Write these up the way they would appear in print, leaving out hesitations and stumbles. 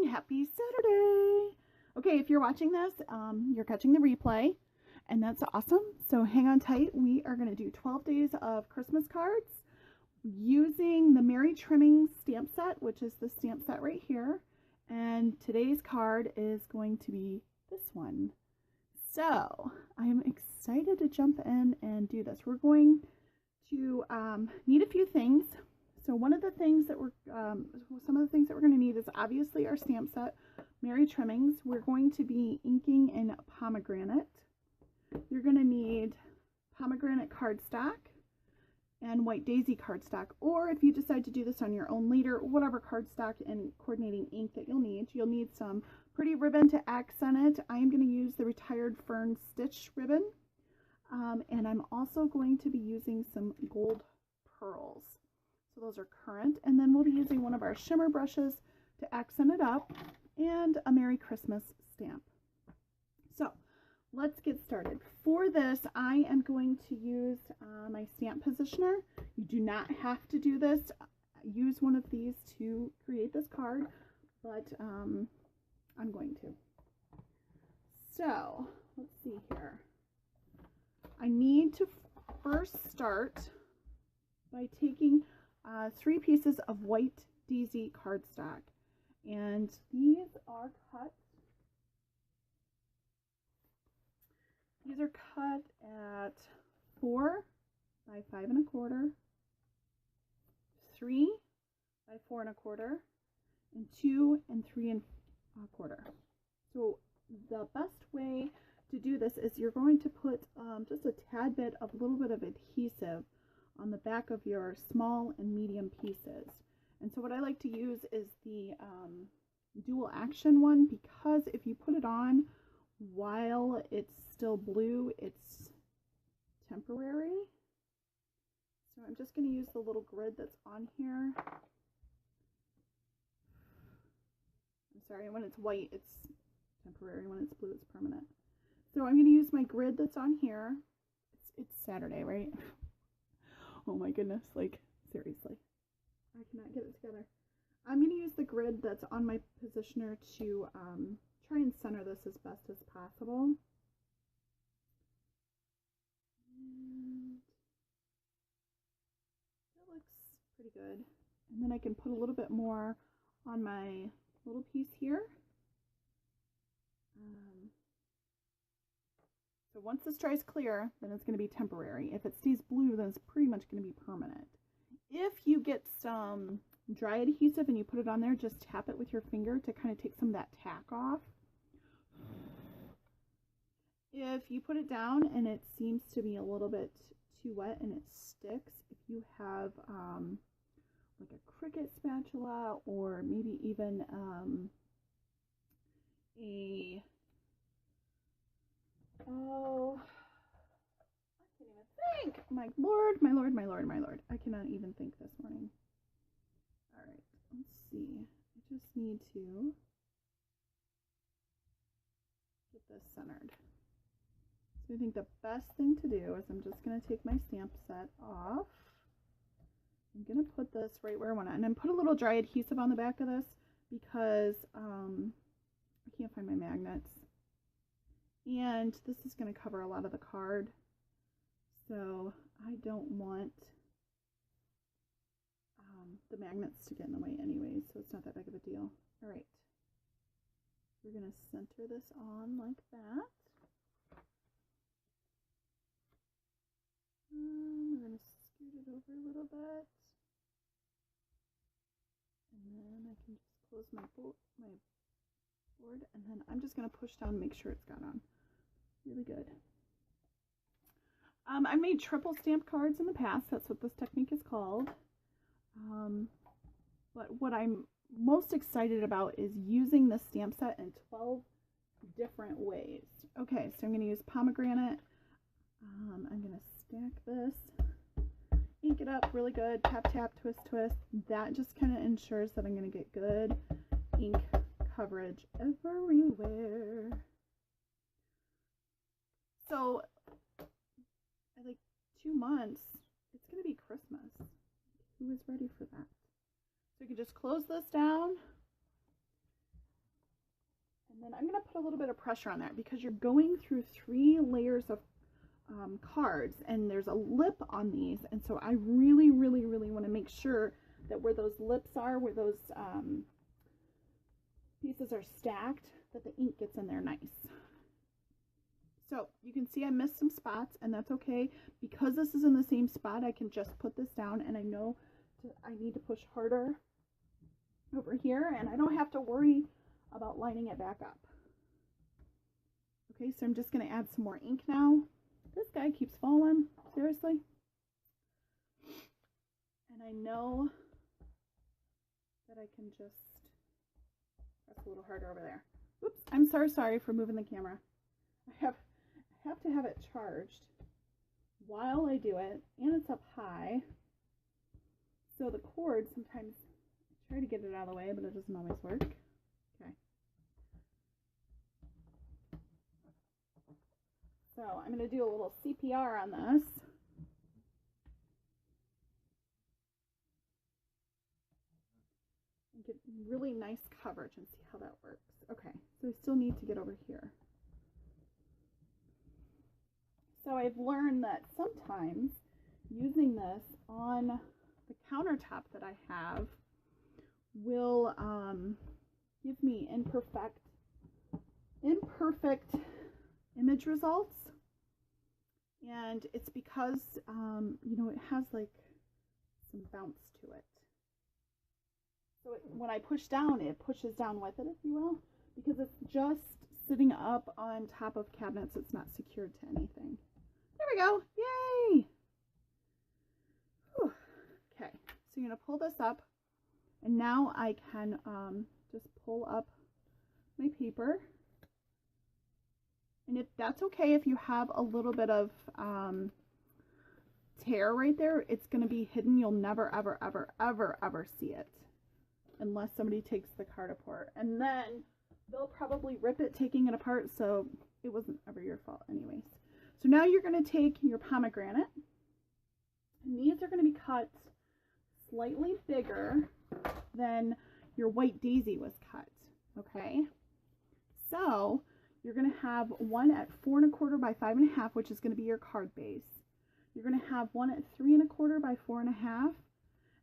Happy Saturday. Okay, if you're watching this, you're catching the replay, and that's awesome. So hang on tight. We are going to do 12 days of Christmas cards using the Merry Trimmings stamp set, which is the stamp set right here. And today's card is going to be this one. So I am excited to jump in and do this. We're going to need a few things. So one of the things that some of the things that we're going to need is obviously our stamp set, Merry Trimmings. We're going to be inking in pomegranate. You're going to need pomegranate cardstock and white daisy cardstock, or if you decide to do this on your own later, whatever cardstock and coordinating ink that you'll need some pretty ribbon to accent it. I am going to use the Retired Fern Stitch ribbon, and I'm also going to be using some gold pearls. So those are currant, and then we'll be using one of our shimmer brushes to accent it up, and a Merry Christmas stamp. So let's get started. For this, I am going to use my stamp positioner. You do not have to do this. Use one of these to create this card, but I'm going to. So let's see here. I need to first start by taking 3 pieces of white daisy cardstock, and these are cut. These are cut at 4 by 5 1/4, 3 by 4 1/4, and 2 and 3 1/4. So the best way to do this is you're going to put just a tad bit of a little bit of adhesive on the back of your small and medium pieces. And so what I like to use is the dual action one, because if you put it on while it's still blue, it's temporary. So I'm just going to use the little grid that's on here. I'm sorry, when it's white it's temporary, when it's blue it's permanent. So I'm going to use my grid that's on here. It's Saturday, right? Oh my goodness, like seriously, I cannot get it together. I'm going to use the grid that's on my positioner to try and center this as best as possible. And that looks pretty good. And then I can put a little bit more on my little piece here. So once this dries clear, then it's going to be temporary. If it stays blue, then it's pretty much going to be permanent. If you get some dry adhesive and you put it on there, just tap it with your finger to kind of take some of that tack off. If you put it down and it seems to be a little bit too wet and it sticks, if you have like a Cricut spatula, or maybe even I can't even think. My Lord, my Lord, my Lord, my Lord. I cannot even think this morning. All right, let's see. I just need to get this centered. So I think the best thing to do is I'm just going to take my stamp set off. I'm going to put this right where I want it. And then put a little dry adhesive on the back of this because I can't find my magnets. And this is going to cover a lot of the card. So I don't want the magnets to get in the way anyways, so it's not that big of a deal. All right. We're going to center this on like that. We're going to scoot it over a little bit. And then I can just close my board, and then I'm just going to push down and make sure it's got on really good. I made triple stamp cards in the past. That's what this technique is called. But what I'm most excited about is using the stamp set in 12 different ways. Okay, so I'm going to use pomegranate. I'm going to stack this, ink it up really good, tap, tap, twist, twist. That just kind of ensures that I'm going to get good ink coverage everywhere. So, in like 2 months, it's going to be Christmas. Who is ready for that? So you can just close this down put a little bit of pressure on that because you're going through 3 layers of cards, and there's a lip on these, and so I really want to make sure that where those lips are, where those pieces are stacked, that the ink gets in there nice. So you can see I missed some spots, and that's okay. Because this is in the same spot, I can just put this down, and I know I need to push harder over here, and I don't have to worry about lining it back up. Okay, so I'm just going to add some more ink now. This guy keeps falling, seriously. And I know that I can just press a little harder over there. Oops, I'm sorry for moving the camera. I have to have it charged while I do it, and it's up high. So the cord, sometimes I try to get it out of the way, but it doesn't always work. Okay. So I'm going to do a little CPR on this. And get really nice coverage and see how that works. Okay, so I still need to get over here. So I've learned that sometimes using this on the countertop that I have will give me imperfect image results, and it's because you know, it has like some bounce to it. So when I push down, it pushes down with it, if you will, because it's just sitting up on top of cabinets. It's not secured to anything. There we go. Yay! Whew. Okay, so you're going to pull this up, and now I can just pull up my paper. And if that's okay, if you have a little bit of tear right there, it's going to be hidden. You'll never, ever see it unless somebody takes the card apart. And then they'll probably rip it taking it apart, so it wasn't ever your fault anyways. So now you're going to take your pomegranate, and these are going to be cut slightly bigger than your white daisy was cut, okay? So you're going to have one at 4 1/4 by 5 1/2, which is going to be your card base. You're going to have one at 3 1/4 by 4 1/2,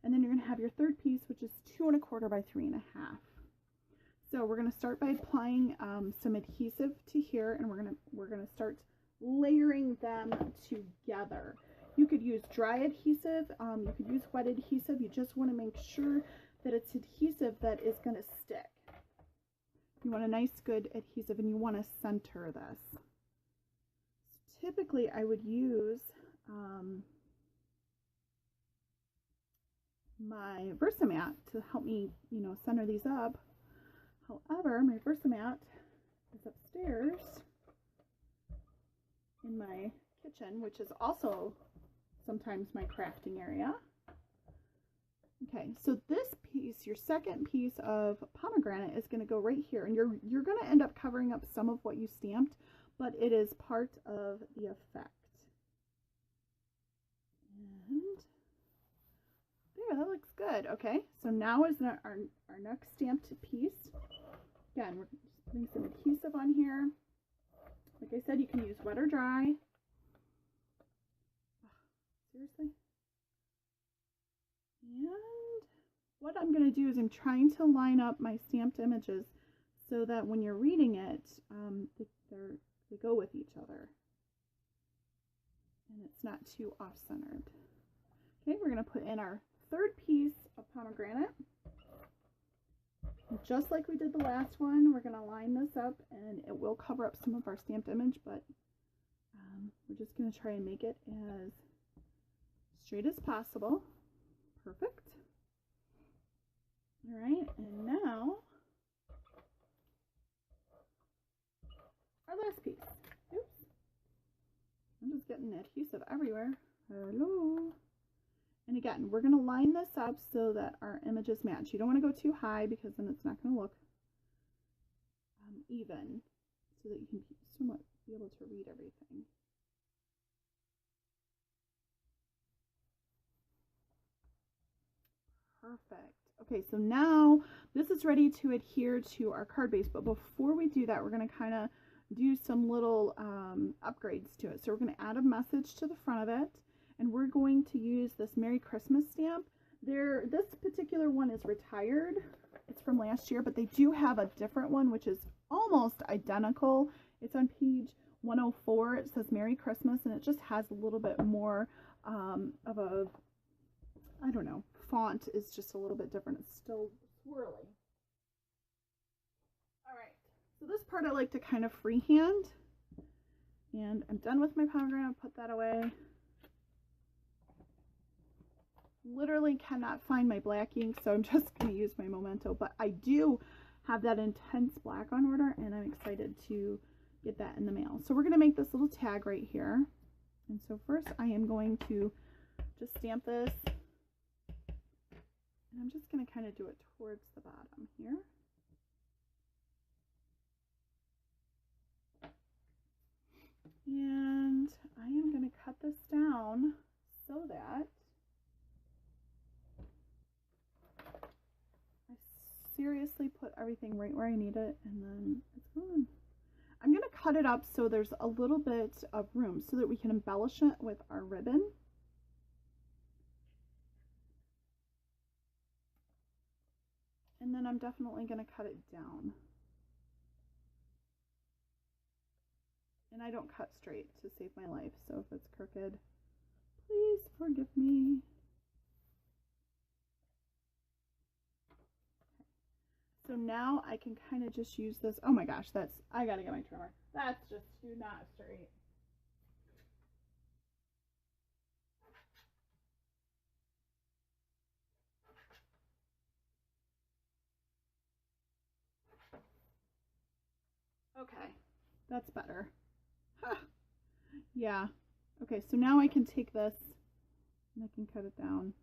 and then you're going to have your third piece, which is 2 1/4 by 3 1/2. So we're going to start by applying some adhesive to here, and we're going to start layering them together. You could use dry adhesive, you could use wet adhesive. You just want to make sure that it's adhesive that is going to stick. You want a nice good adhesive, and you want to center this. So typically I would use my Versamat to help me, you know, center these up. However, my Versamat is upstairs in my kitchen, which is also sometimes my crafting area. Okay, so this piece, your second piece of pomegranate, is going to go right here, and you're going to end up covering up some of what you stamped, but it is part of the effect. And there, that looks good. Okay, so now is our next stamped piece. Again, we're just putting some adhesive on here. Like I said, you can use wet or dry. Seriously? And what I'm going to do is I'm trying to line up my stamped images so that when you're reading it, they go with each other. And it's not too off-centered. Okay, we're going to put in our third piece of pomegranate. Just like we did the last one, we're going to line this up, and it will cover up some of our stamped image, but we're just going to try and make it as straight as possible. Perfect. All right, and now our last piece. Oops. I'm just getting adhesive everywhere. Hello. And again, we're going to line this up so that our images match. You don't want to go too high because then it's not going to look even, so that you can somewhat be able to read everything. Perfect. Okay, so now this is ready to adhere to our card base, but before we do that, we're going to kind of do some little upgrades to it. So we're going to add a message to the front of it, and we're going to use this Merry Christmas stamp. This particular one is retired. It's from last year, but they do have a different one, which is almost identical. It's on page 104. It says Merry Christmas, and it just has a little bit more of a, I don't know, font is just a little bit different. It's still swirly. All right, so this part I like to kind of freehand, and I'm done with my pomegranate. Put that away. Literally cannot find my black ink, so I'm just going to use my Memento, but I do have that intense black on order, and I'm excited to get that in the mail. So we're going to make this little tag right here, and so first I am going to just stamp this, and I'm just going to kind of do it towards the bottom here. And I am going to cut this down so that I seriously put everything right where I need it, and then it's gone. I'm going to cut it up so there's a little bit of room so that we can embellish it with our ribbon. And then I'm definitely going to cut it down. And I don't cut straight to save my life, so if it's crooked, please forgive me. So now I can kind of just use this. Oh my gosh, I gotta get my trimmer. That's just not straight. Okay, that's better. Huh. Yeah. Okay, so now I can take this and I can cut it down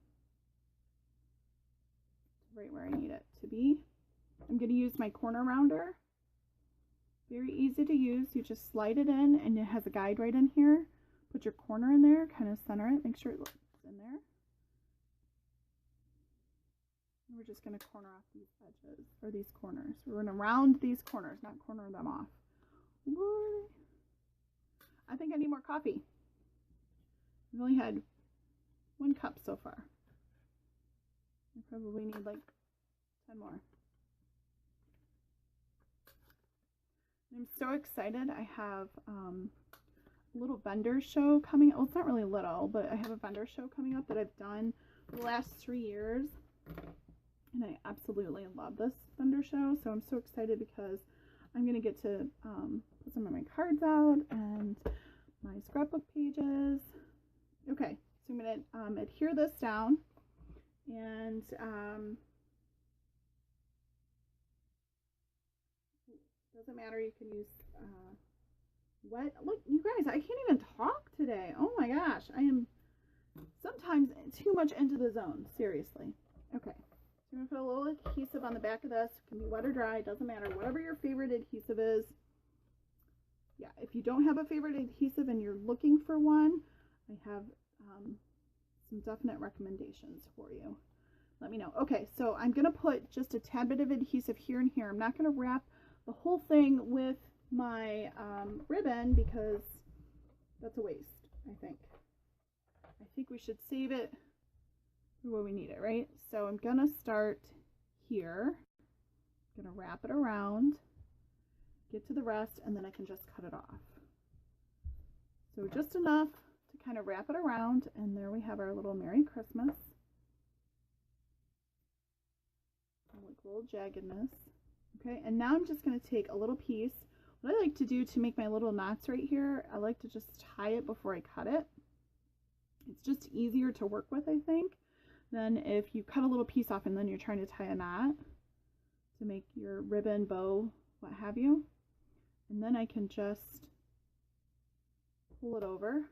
right where I need it to be. I'm going to use my corner rounder. Very easy to use. You just slide it in, and it has a guide right in here. Put your corner in there, kind of center it, make sure it's in there. And we're just going to corner off these edges, or these corners. We're going to round these corners, not corner them off. Lord, I think I need more coffee. I've only had 1 cup so far. I probably need like 10 more. I'm so excited. I have a little vendor show coming. Oh, it's not really little, but I have a vendor show coming up that I've done for the last 3 years. And I absolutely love this vendor show. So I'm so excited because I'm going to get to put some of my cards out and my scrapbook pages. Okay, so I'm going to adhere this down. And doesn't matter, you can use wet. Look, you guys, I can't even talk today. Oh my gosh, I am sometimes too much into the zone, seriously. Okay, so I'm going to put a little adhesive on the back of this. It can be wet or dry, doesn't matter, whatever your favorite adhesive is. Yeah, if you don't have a favorite adhesive and you're looking for one, I have some definite recommendations for you. Let me know. Okay, so I'm going to put just a tad bit of adhesive here and here. I'm not going to wrap the whole thing with my ribbon because that's a waste, I think. I think we should save it for where we need it, right? So I'm going to start here. I'm going to wrap it around, get to the rest, and then I can just cut it off. So just enough to kind of wrap it around, and there we have our little Merry Christmas. Like little jaggedness. Okay, and now I'm just going to take a little piece. What I like to do to make my little knots right here, I like to just tie it before I cut it. It's just easier to work with, I think, than if you cut a little piece off and then you're trying to tie a knot to make your ribbon, bow, what have you. And then I can just pull it over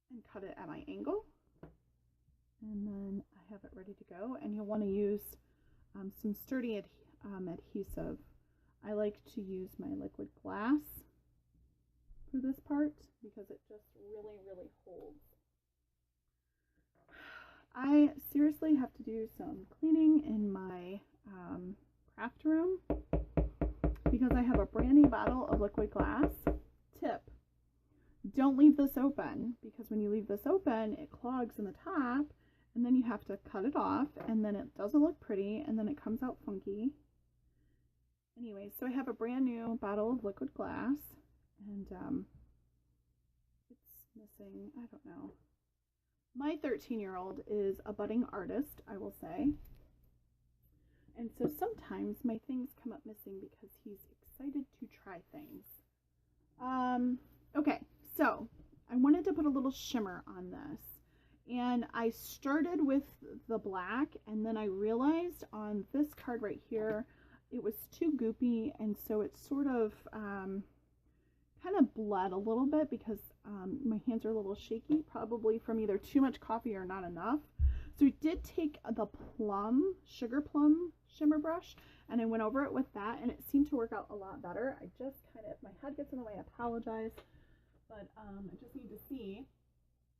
and cut it at my angle. And then I have it ready to go. And you'll want to use some sturdy adhesive. I like to use my liquid glass for this part because it just really, really holds. I seriously have to do some cleaning in my craft room because I have a brand new bottle of liquid glass. Tip: don't leave this open, because when you leave this open, it clogs in the top, and then you have to cut it off, and then it doesn't look pretty, and then it comes out funky. Anyway, so I have a brand new bottle of liquid glass, and it's missing, I don't know. My 13-year-old is a budding artist, I will say. And so sometimes my things come up missing because he's excited to try things. Okay, so I wanted to put a little shimmer on this. And I started with the black, and then I realized on this card right here, it was too goopy, and so it sort of kind of bled a little bit because my hands are a little shaky, probably from either too much coffee or not enough. So I did take the sugar plum shimmer brush, and I went over it with that, and it seemed to work out a lot better. I just kind of, if my head gets in the way, I apologize, but I just need to see.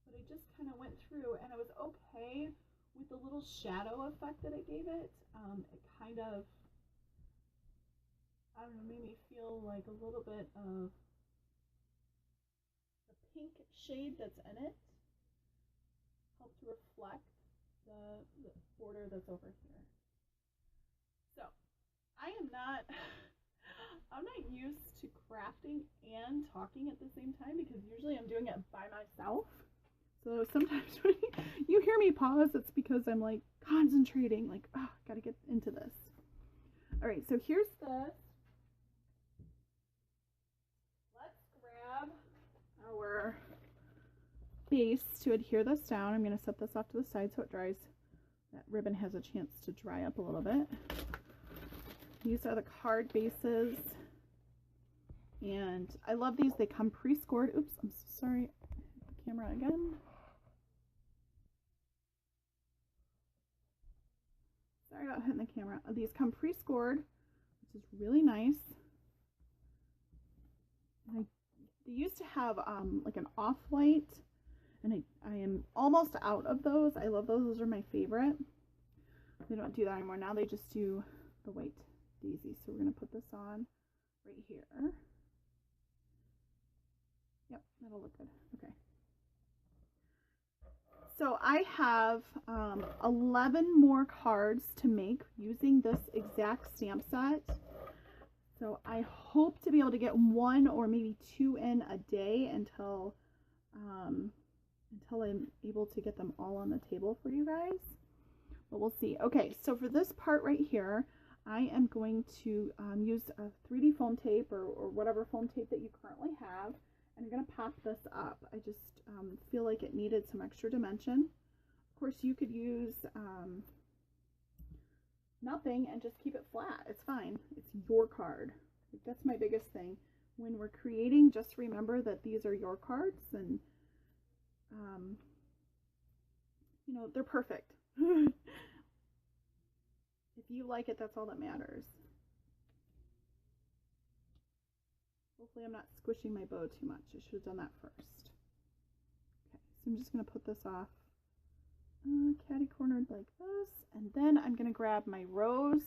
But I just kind of went through, and it was okay with the little shadow effect that it gave it. It kind of, I don't know, made me feel like a little bit of the pink shade that's in it helped to reflect the border that's over here. So I'm not used to crafting and talking at the same time, because usually I'm doing it by myself. So sometimes when you hear me pause, it's because I'm like concentrating, like, oh, gotta get into this. All right, so here's this. Let's grab our base to adhere this down. I'm going to set this off to the side so it dries. That ribbon has a chance to dry up a little bit. These are the card bases, and I love these. They come pre-scored. Oops, I'm so sorry. The camera again. Sorry about hitting the camera. These come pre-scored, which is really nice. They used to have like an off-white, and I am almost out of those. I love those. Those are my favorite. They don't do that anymore. Now they just do the white daisy. So we're going to put this on right here. Yep, that'll look good. Okay. So I have 11 more cards to make using this exact stamp set. So I hope to be able to get 1 or maybe 2 in a day until I'm able to get them all on the table for you guys. But we'll see. Okay, so for this part right here, I am going to use a 3D foam tape or whatever foam tape that you currently have. And I'm going to pop this up. I just feel like it needed some extra dimension. Of course, you could use nothing and just keep it flat. It's fine. It's your card. That's my biggest thing. When we're creating, just remember that these are your cards, and you know, they're perfect. If you like it, that's all that matters. Hopefully I'm not squishing my bow too much. I should have done that first. Okay, so I'm just going to put this off catty-cornered like this, and then I'm going to grab my rose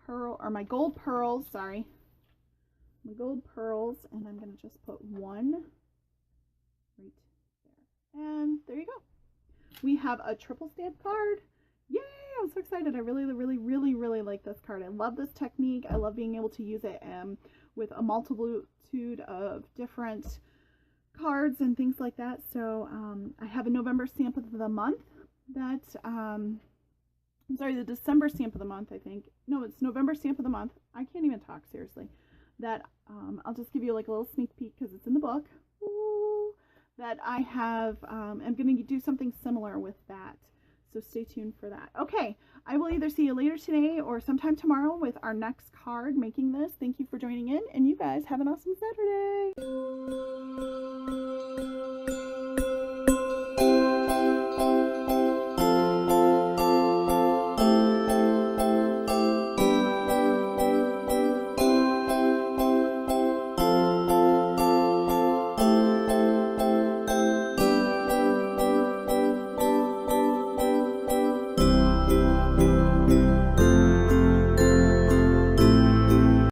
pearl, or my gold pearls, sorry. My gold pearls, and I'm going to just put 1 right there. And there you go. We have a triple stamp card. Yay! I'm so excited. I really like this card. I love this technique. I love being able to use it with a multitude of different cards and things like that. So I have a November stamp of the month that I'm sorry, the December stamp of the month, I think. No, it's November stamp of the month. I can't even talk, seriously. That I'll just give you like a little sneak peek because it's in the book. Ooh, that I have, I'm going to do something similar with that. So stay tuned for that. Okay, I will either see you later today or sometime tomorrow with our next card making this. Thank you for joining in, and you guys have an awesome Saturday.